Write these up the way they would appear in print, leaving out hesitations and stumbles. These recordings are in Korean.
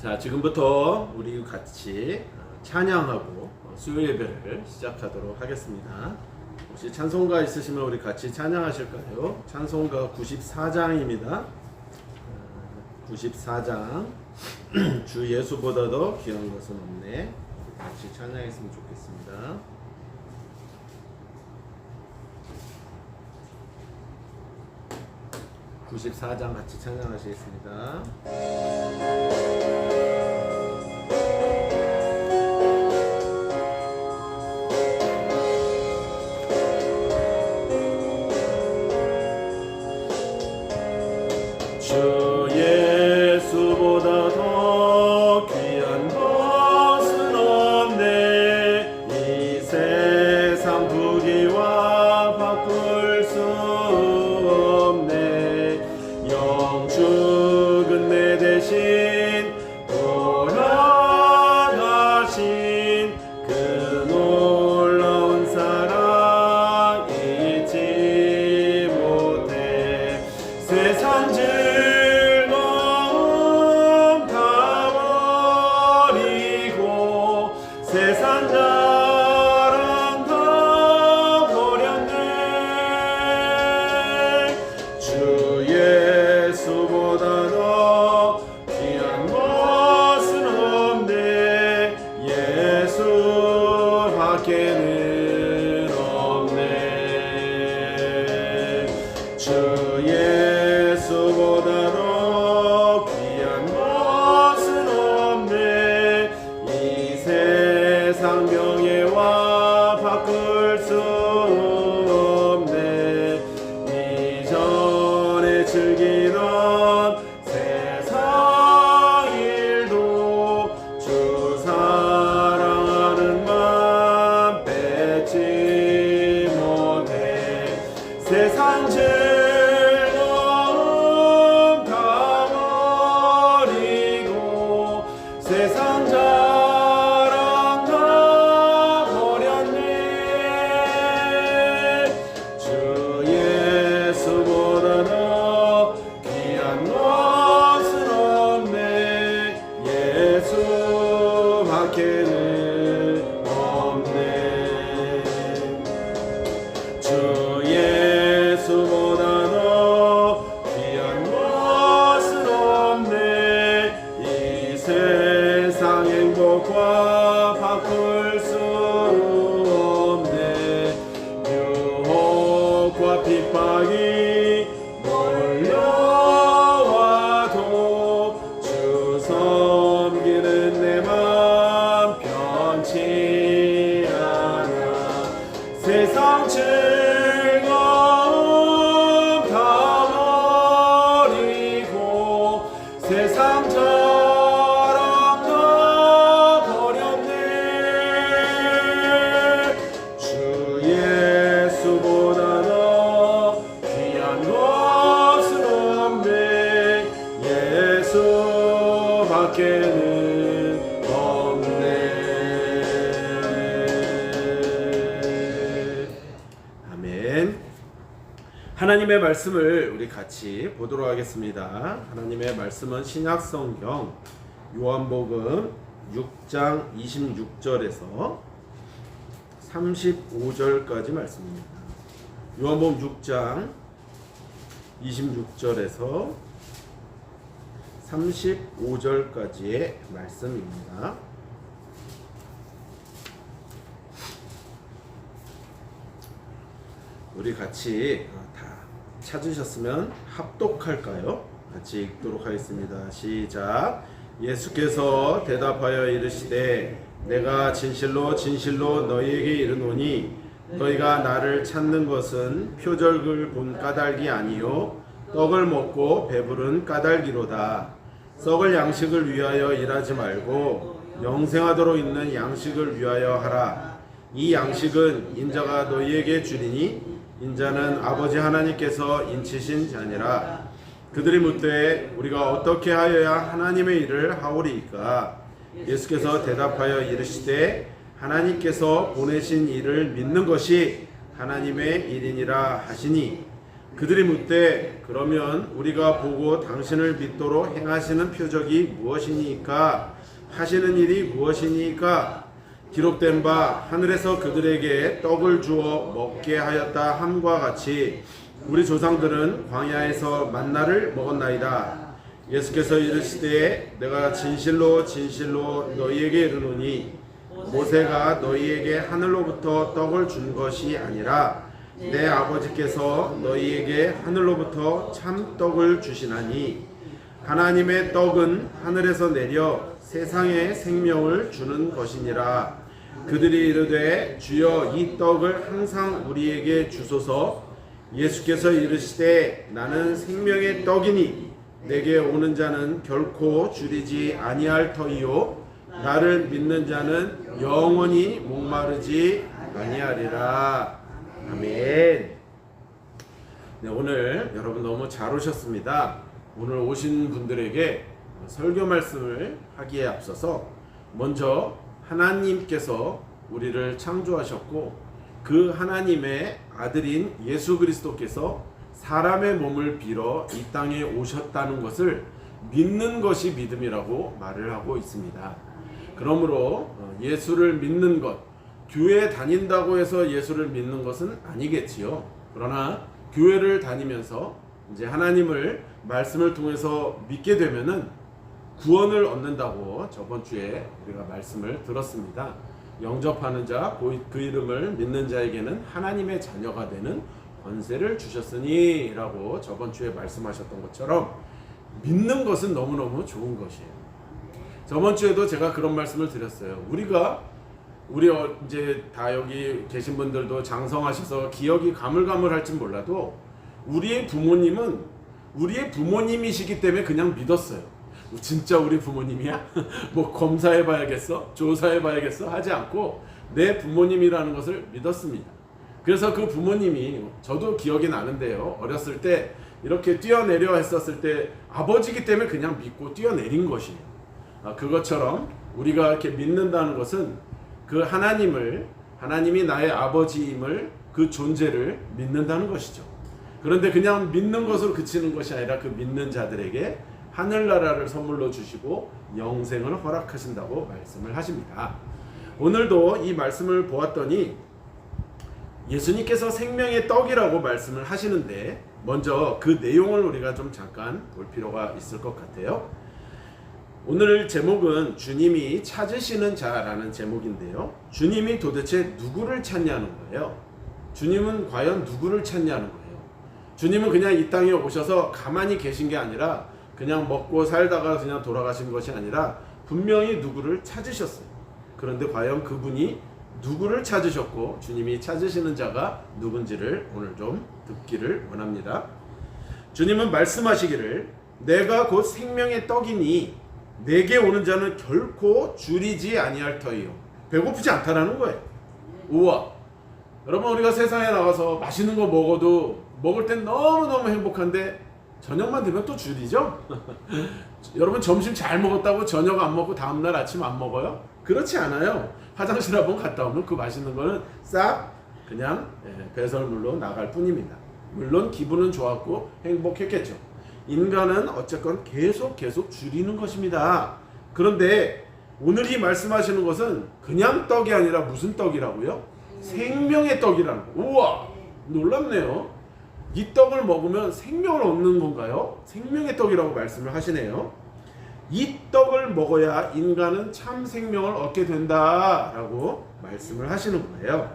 자, 지금부터 우리 같이 찬양하고 수요 예배를 시작하도록 하겠습니다. 혹시 찬송가 있으시면 우리 같이 찬양하실까요? 찬송가 94장입니다. 94장 주 예수보다 더 귀한 것은 없네. 같이 찬양했으면 좋겠습니다. (94장) 같이 찬양하시겠습니다. 주 예수보다 더 귀한 것은 없네. 이 세상 부귀와 바꿀 수 없네. 영축은 내 대신 돌아가신 그 놀라운 사랑 잊지 못해. 세상 즐거움 다 버리고 세상 자랑 다 버렸네. 주 예수보다 더 귀한 것은 없네. 예수밖에는 없네. 주 예수보다 더 귀한 것은 없네. 이 세상 명예와 바꿀 수 없네. 이전에 즐기던 세상 일도 주 사랑하는 맘 뺏지 못해. 세상 즐거움 다 버리고 세상 자랑 다 버렸네. 주 예수보다 더 귀한 것은 없네. 예수밖에는 없네. 주 예수보다 더 귀한 것은 없네. 이 세상 행복과 바꿀 수 없네. 유혹과 핍박이 몰려와도 주 섬기는 내 맘 변치 않아. 세상 즐거움 다 버리고 세상 자랑 다 버렸네. 주 예수보다 더 귀한 것은 없네. 예수밖에는 없네. 아멘. 하나님의 말씀을 우리 같이 보도록 하겠습니다. 하나님의 말씀은 신약성경 요한복음 6장 26절에서 35절까지 말씀입니다. 요한복음 6장 26절에서 35절까지의 말씀입니다. 우리 같이 다 찾으셨으면 합독할까요? 같이 읽도록 하겠습니다. 시작. 예수께서 대답하여 이르시되 내가 진실로 진실로 너희에게 이르노니 너희가 나를 찾는 것은 표적을 본 까닭이 아니요 떡을 먹고 배부른 까닭이로다. 썩을 양식을 위하여 일하지 말고 영생하도록 있는 양식을 위하여 하라. 이 양식은 인자가 너희에게 주리니 인자는 아버지 하나님께서 인치신 자니라. 그들이 묻되 우리가 어떻게 하여야 하나님의 일을 하오리이까? 예수께서 대답하여 이르시되 하나님께서 보내신 이를 믿는 것이 하나님의 일이니라 하시니 그들이 묻되 그러면 우리가 보고 당신을 믿도록 행하시는 표적이 무엇이니까 하시는 일이 무엇이니까 기록된 바 하늘에서 그들에게 떡을 주어 먹게 하였다 함과 같이 우리 조상들은 광야에서 만나를 먹었나이다. 예수께서 이르시되 내가 진실로 진실로 너희에게 이르노니 모세가 너희에게 하늘로부터 떡을 준 것이 아니라 내 아버지께서 너희에게 하늘로부터 참 떡을 주시나니 하나님의 떡은 하늘에서 내려 세상에 생명을 주는 것이니라. 그들이 이르되 주여 이 떡을 항상 우리에게 주소서. 예수께서 이르시되 나는 생명의 떡이니 내게 오는 자는 결코 줄이지 아니할 터이요 나를 믿는 자는 영원히 목마르지 아니하리라. 아멘. 네, 오늘 여러분 너무 잘 오셨습니다. 오늘 오신 분들에게 설교 말씀을 하기에 앞서서 먼저 하나님께서 우리를 창조하셨고 그 하나님의 아들인 예수 그리스도께서 사람의 몸을 빌어 이 땅에 오셨다는 것을 믿는 것이 믿음이라고 말을 하고 있습니다. 그러므로 예수를 믿는 것, 교회 다닌다고 해서 예수를 믿는 것은 아니겠지요. 그러나 교회를 다니면서 이제 하나님을 말씀을 통해서 믿게 되면은 구원을 얻는다고 저번 주에 우리가 말씀을 들었습니다. 영접하는 자, 그 이름을 믿는 자에게는 하나님의 자녀가 되는 권세를 주셨으니 라고 저번 주에 말씀하셨던 것처럼 믿는 것은 너무너무 좋은 것이에요. 저번 주에도 제가 그런 말씀을 드렸어요. 우리 이제 다 여기 계신 분들도 장성하셔서 기억이 가물가물할진 몰라도 우리의 부모님은 우리의 부모님이시기 때문에 그냥 믿었어요. 진짜 우리 부모님이야? 뭐 검사해봐야겠어? 조사해봐야겠어? 하지 않고 내 부모님이라는 것을 믿었습니다. 그래서 그 부모님이 저도 기억이 나는데요. 어렸을 때 이렇게 뛰어내려 했었을 때 아버지기 때문에 그냥 믿고 뛰어내린 것이에요. 그것처럼 우리가 이렇게 믿는다는 것은 그 하나님이 나의 아버지임을 그 존재를 믿는다는 것이죠. 그런데 그냥 믿는 것으로 그치는 것이 아니라 그 믿는 자들에게 하늘나라를 선물로 주시고 영생을 허락하신다고 말씀을 하십니다. 오늘도 이 말씀을 보았더니 예수님께서 생명의 떡이라고 말씀을 하시는데 먼저 그 내용을 우리가 좀 잠깐 볼 필요가 있을 것 같아요. 오늘 제목은 주님이 찾으시는 자라는 제목인데요. 주님이 도대체 누구를 찾냐는 거예요. 주님은 과연 누구를 찾냐는 거예요. 주님은 그냥 이 땅에 오셔서 가만히 계신 게 아니라 그냥 먹고 살다가 그냥 돌아가신 것이 아니라 분명히 누구를 찾으셨어요. 그런데 과연 그분이 누구를 찾으셨고 주님이 찾으시는 자가 누군지를 오늘 좀 듣기를 원합니다. 주님은 말씀하시기를 내가 곧 생명의 떡이니 내게 오는 자는 결코 줄이지 아니할 터이요. 배고프지 않다라는 거예요. 우와. 여러분 우리가 세상에 나가서 맛있는 거 먹어도 먹을 땐 너무너무 행복한데 저녁만 되면 또 줄이죠? 여러분 점심 잘 먹었다고 저녁 안 먹고 다음날 아침 안 먹어요? 그렇지 않아요. 화장실 한번 갔다 오면 그 맛있는 거는 싹 그냥 배설물로 나갈 뿐입니다. 물론 기분은 좋았고 행복했겠죠. 인간은 어쨌건 계속 줄이는 것입니다. 그런데 오늘 이 말씀하시는 것은 그냥 떡이 아니라 무슨 떡이라고요? 생명의 떡이라는 거. 우와! 놀랍네요. 이 떡을 먹으면 생명을 얻는 건가요? 생명의 떡이라고 말씀을 하시네요. 이 떡을 먹어야 인간은 참 생명을 얻게 된다라고 말씀을 하시는 거예요.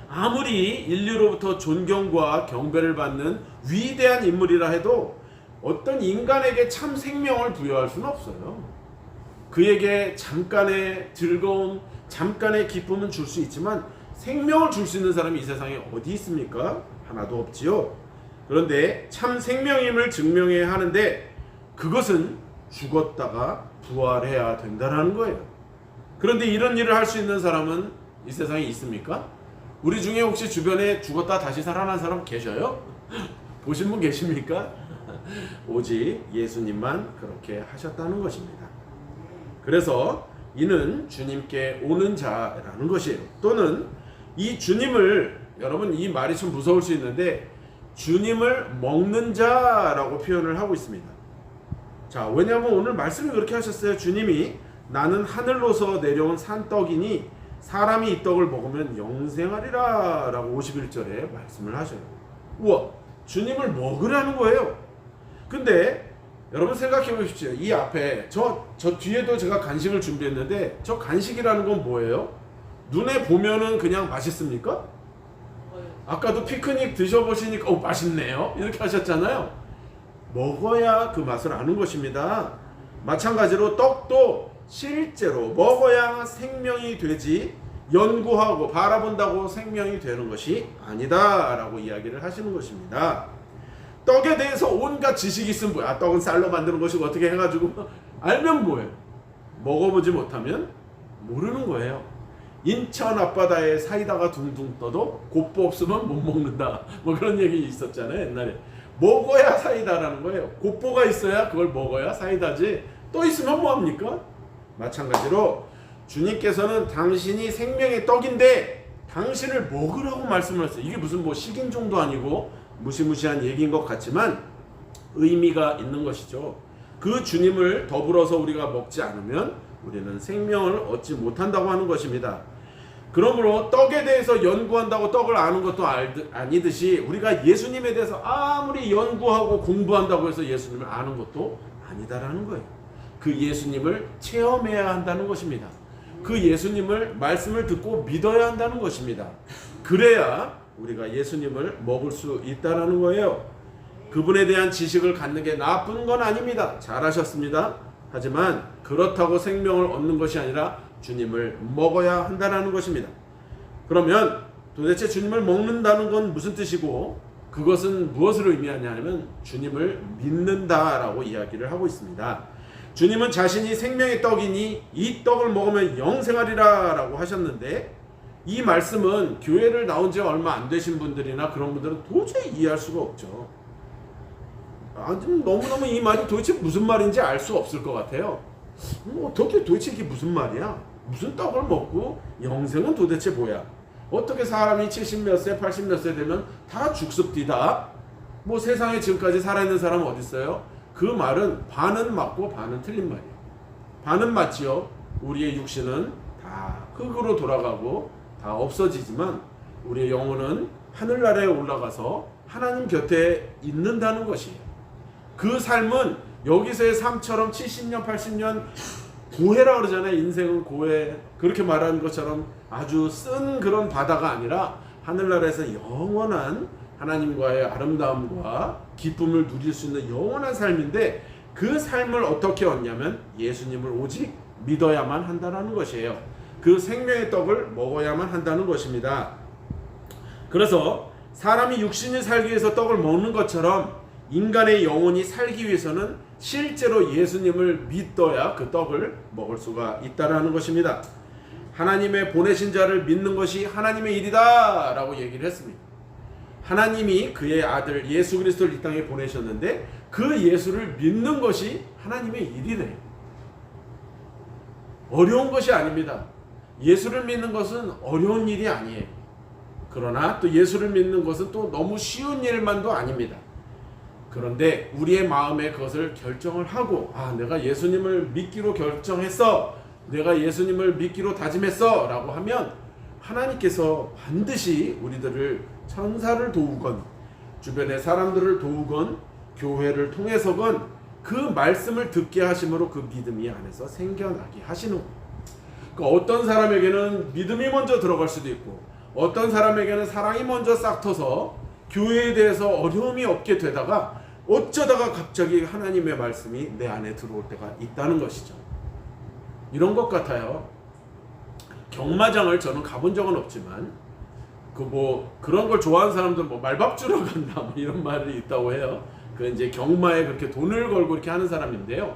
아무리 인류로부터 존경과 경배를 받는 위대한 인물이라 해도 어떤 인간에게 참 생명을 부여할 수는 없어요. 그에게 잠깐의 즐거움, 잠깐의 기쁨은 줄 수 있지만 생명을 줄 수 있는 사람이 이 세상에 어디 있습니까? 하나도 없지요. 그런데 참 생명임을 증명해야 하는데 그것은 죽었다가 부활해야 된다는 거예요. 그런데 이런 일을 할 수 있는 사람은 이 세상에 있습니까? 우리 중에 혹시 주변에 죽었다 다시 살아난 사람 계셔요? 보신 분 계십니까? 오직 예수님만 그렇게 하셨다는 것입니다. 그래서 이는 주님께 오는 자라는 것이에요. 또는 이 주님을 여러분 이 말이 좀 무서울 수 있는데 주님을 먹는 자라고 표현을 하고 있습니다. 자, 왜냐하면 오늘 말씀이 그렇게 하셨어요. 주님이 나는 하늘로서 내려온 산떡이니 사람이 이 떡을 먹으면 영생하리라 라고 51절에 말씀을 하셔요. 우와, 주님을 먹으라는 거예요. 근데 여러분 생각해 보십시오. 이 앞에 저 뒤에도 제가 간식을 준비했는데 저 간식이라는 건 뭐예요? 눈에 보면은 그냥 맛있습니까? 아까도 피크닉 드셔보시니까 맛있네요 이렇게 하셨잖아요. 먹어야 그 맛을 아는 것입니다. 마찬가지로 떡도 실제로 먹어야 생명이 되지 연구하고 바라본다고 생명이 되는 것이 아니다 라고 이야기를 하시는 것입니다. 떡에 대해서 온갖 지식이 있으면 뭐야, 떡은 쌀로 만드는 것이고 어떻게 해가지고 알면 뭐예요? 먹어보지 못하면 모르는 거예요. 인천 앞바다에 사이다가 둥둥 떠도 곱보 없으면 못 먹는다 뭐 그런 얘기 있었잖아요 옛날에. 먹어야 사이다라는 거예요. 곱보가 있어야 그걸 먹어야 사이다지 또 있으면 뭐합니까? 마찬가지로 주님께서는 당신이 생명의 떡인데 당신을 먹으라고 말씀을 했어요. 이게 무슨 뭐 식인종도 아니고 무시무시한 얘기인 것 같지만 의미가 있는 것이죠. 그 주님을 더불어서 우리가 먹지 않으면 우리는 생명을 얻지 못한다고 하는 것입니다. 그러므로 떡에 대해서 연구한다고 떡을 아는 것도 아니듯이 우리가 예수님에 대해서 아무리 연구하고 공부한다고 해서 예수님을 아는 것도 아니다라는 거예요. 그 예수님을 체험해야 한다는 것입니다. 그 예수님을 말씀을 듣고 믿어야 한다는 것입니다. 그래야 우리가 예수님을 먹을 수 있다는 거예요. 그분에 대한 지식을 갖는 게 나쁜 건 아닙니다. 잘하셨습니다. 하지만 그렇다고 생명을 얻는 것이 아니라 주님을 먹어야 한다는 것입니다. 그러면 도대체 주님을 먹는다는 건 무슨 뜻이고 그것은 무엇을 의미하냐면 주님을 믿는다라고 이야기를 하고 있습니다. 주님은 자신이 생명의 떡이니 이 떡을 먹으면 영생하리라 라고 하셨는데 이 말씀은 교회를 나온 지 얼마 안 되신 분들이나 그런 분들은 도저히 이해할 수가 없죠. 너무너무 이 말이 도대체 무슨 말인지 알 수 없을 것 같아요. 어떻게 도대체 이게 무슨 말이야? 무슨 떡을 먹고 영생은 도대체 뭐야? 어떻게 사람이 70 몇 세, 80 몇 세 되면 다 죽습디다? 뭐 세상에 지금까지 살아있는 사람은 어디 있어요? 그 말은 반은 맞고 반은 틀린 말이에요. 반은 맞지요. 우리의 육신은 다 흙으로 돌아가고 다 없어지지만 우리의 영혼은 하늘나라에 올라가서 하나님 곁에 있는다는 것이에요. 그 삶은 여기서의 삶처럼 70년, 80년 고해라 그러잖아요. 인생은 고해. 그렇게 말하는 것처럼 아주 쓴 그런 바다가 아니라 하늘나라에서 영원한 하나님과의 아름다움과 기쁨을 누릴 수 있는 영원한 삶인데 그 삶을 어떻게 얻냐면 예수님을 오직 믿어야만 한다는 것이에요. 그 생명의 떡을 먹어야만 한다는 것입니다. 그래서 사람이 육신이 살기 위해서 떡을 먹는 것처럼 인간의 영혼이 살기 위해서는 실제로 예수님을 믿어야 그 떡을 먹을 수가 있다는 것입니다. 하나님의 보내신 자를 믿는 것이 하나님의 일이다 라고 얘기를 했습니다. 하나님이 그의 아들 예수 그리스도를 이 땅에 보내셨는데 그 예수를 믿는 것이 하나님의 일이래요. 어려운 것이 아닙니다. 예수를 믿는 것은 어려운 일이 아니에요. 그러나 또 예수를 믿는 것은 또 너무 쉬운 일만도 아닙니다. 그런데 우리의 마음에 그것을 결정을 하고 내가 예수님을 믿기로 결정했어, 내가 예수님을 믿기로 다짐했어 라고 하면 하나님께서 반드시 우리들을 천사를 도우건 주변의 사람들을 도우건 교회를 통해서건 그 말씀을 듣게 하심으로 그 믿음이 안에서 생겨나게 하시는 거예요. 그러니까 어떤 사람에게는 믿음이 먼저 들어갈 수도 있고 어떤 사람에게는 사랑이 먼저 싹 터서 교회에 대해서 어려움이 없게 되다가 어쩌다가 갑자기 하나님의 말씀이 내 안에 들어올 때가 있다는 것이죠. 이런 것 같아요. 경마장을 저는 가본 적은 없지만 그런 걸 좋아하는 사람들 말밥 주러 간다 이런 말이 있다고 해요. 그 이제 경마에 그렇게 돈을 걸고 이렇게 하는 사람인데요.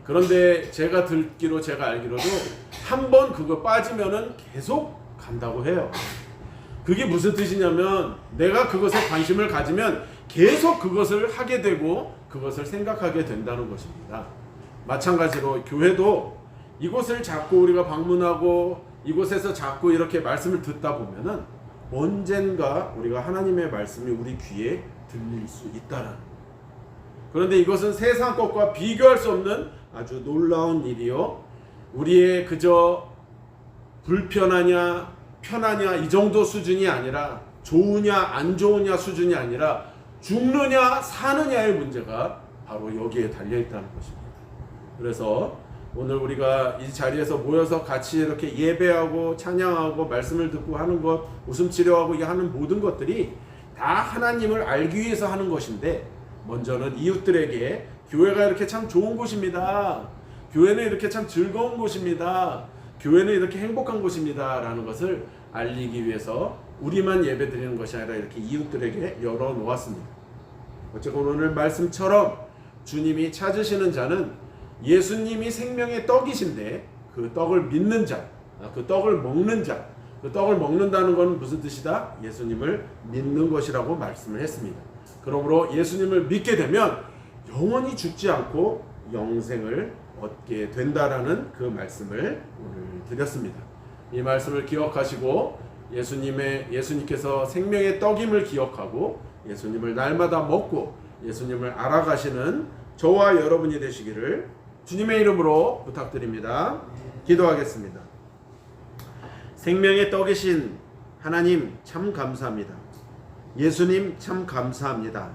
그런데 제가 듣기로 제가 알기로도 한 번 그거 빠지면은 계속 간다고 해요. 그게 무슨 뜻이냐면 내가 그것에 관심을 가지면 계속 그것을 하게 되고 그것을 생각하게 된다는 것입니다. 마찬가지로 교회도 이곳을 자꾸 우리가 방문하고 이곳에서 자꾸 이렇게 말씀을 듣다 보면은 언젠가 우리가 하나님의 말씀이 우리 귀에 들릴 수 있다라는. 그런데 이것은 세상 것과 비교할 수 없는 아주 놀라운 일이요. 우리의 그저 불편하냐 편하냐 이 정도 수준이 아니라, 좋으냐 안 좋으냐 수준이 아니라 죽느냐 사느냐의 문제가 바로 여기에 달려있다는 것입니다. 그래서 오늘 우리가 이 자리에서 모여서 같이 이렇게 예배하고 찬양하고 말씀을 듣고 하는 것, 웃음 치료하고 하는 모든 것들이 다 하나님을 알기 위해서 하는 것인데, 먼저는 이웃들에게 교회가 이렇게 참 좋은 곳입니다, 교회는 이렇게 참 즐거운 곳입니다, 교회는 이렇게 행복한 곳입니다 라는 것을 알리기 위해서 우리만 예배 드리는 것이 아니라 이렇게 이웃들에게 열어놓았습니다. 어쨌건 오늘 말씀처럼 주님이 찾으시는 자는 예수님이 생명의 떡이신데, 그 떡을 믿는 자, 그 떡을 먹는 자, 그 떡을 먹는다는 것은 무슨 뜻이다? 예수님을 믿는 것이라고 말씀을 했습니다. 그러므로 예수님을 믿게 되면 영원히 죽지 않고 영생을 얻게 된다라는 그 말씀을 오늘 드렸습니다. 이 말씀을 기억하시고 예수님께서 생명의 떡임을 기억하고 예수님을 날마다 먹고 예수님을 알아가시는 저와 여러분이 되시기를 주님의 이름으로 부탁드립니다. 기도하겠습니다. 생명의 떡이신 하나님 참 감사합니다. 예수님 참 감사합니다.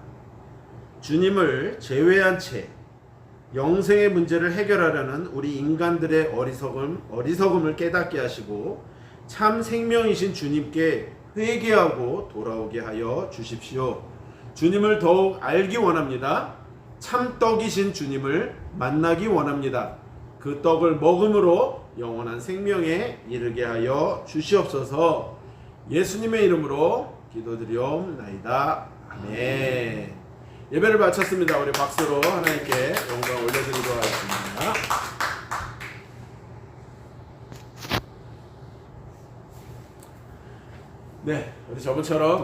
주님을 제외한 채 영생의 문제를 해결하려는 우리 인간들의 어리석음을 깨닫게 하시고 참 생명이신 주님께 회개하고 돌아오게 하여 주십시오. 주님을 더욱 알기 원합니다. 참 떡이신 주님을 만나기 원합니다. 그 떡을 먹음으로 영원한 생명에 이르게 하여 주시옵소서. 예수님의 이름으로 기도드리옵나이다. 아멘. 예배를 마쳤습니다. 우리 박수로 하나님께 영광 올려드리도록 하겠습니다. 네, 우리 저번처럼